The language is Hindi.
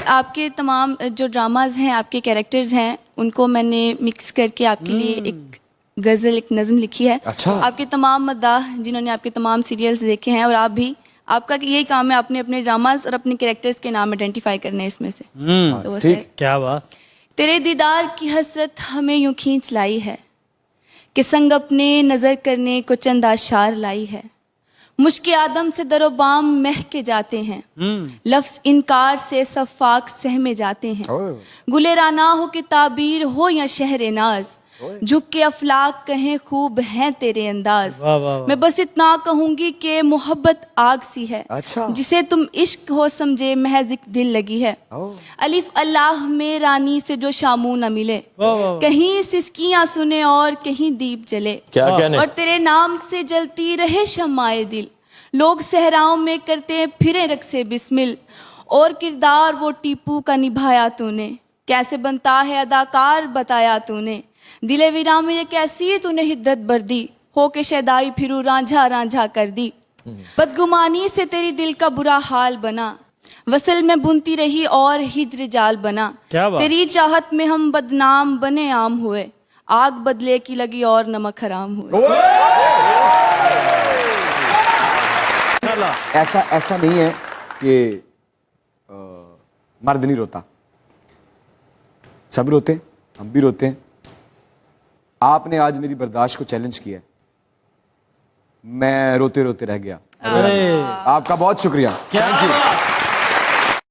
आपके तमाम जो ड्रामाज हैं, आपके कैरेक्टर्स हैं, उनको मैंने मिक्स करके आपके लिए एक गज़ल, एक नज़म लिखी है। अच्छा। आपके तमाम मद्दाह जिन्होंने आपके तमाम सीरियल्स देखे हैं, और आप भी, आपका यही काम है अपने अपने ड्रामाज और अपने कैरेक्टर्स के नाम आइडेंटिफाई करने हैं इसमें से। तो वो ठीक। क्या बात। तेरे दीदार की हसरत हमें यूं खींच लाई है कि संग अपने नज़र करने को चंद आशार लाई है। मुश्क आदम से दरोबाम मह के जाते हैं, लफ्ज़ इनकार से सफ़ाक सहमे जाते हैं। गुले राना हो कि ताबीर हो या शहर नाज, झुक के अफलाक कहें खूब हैं तेरे अंदाज। वाह, वाह, वाह। मैं बस इतना कहूंगी कि मोहब्बत आग सी है, अच्छा। जिसे तुम इश्क हो समझे महज एक दिल लगी है। अलिफ अल्लाह में रानी से जो शामू न मिले, वाह, वाह, वाह। कहीं सिसकियां सुने और कहीं दीप जले। क्या कहने? और तेरे नाम से जलती रहे शम्माए दिल, लोग सहराओं में करते फिरे रक्से बिस्मिल। और किरदार वो टीपू का निभाया तूने, कैसे बनता है अदाकार बताया तूने। दिले वीरा में ये कैसी तूने हिद्दत बर्दी, हो के शैदाई फिरू रांझा रांझा कर दी। बदगुमानी से तेरी दिल का बुरा हाल बना, वसल में बुनती रही और हिज्र जाल बना। क्या बात। तेरी चाहत में हम बदनाम बने आम हुए, आग बदले की लगी और नमक हराम हुए। ऐसा नहीं है कि मर्द नहीं रोता, सब रोते हैं, हम भी रोते हैं। आपने आज मेरी बर्दाश्त को चैलेंज किया है, मैं रोते रोते रह गया। आपका बहुत शुक्रिया। क्या थैंक यू।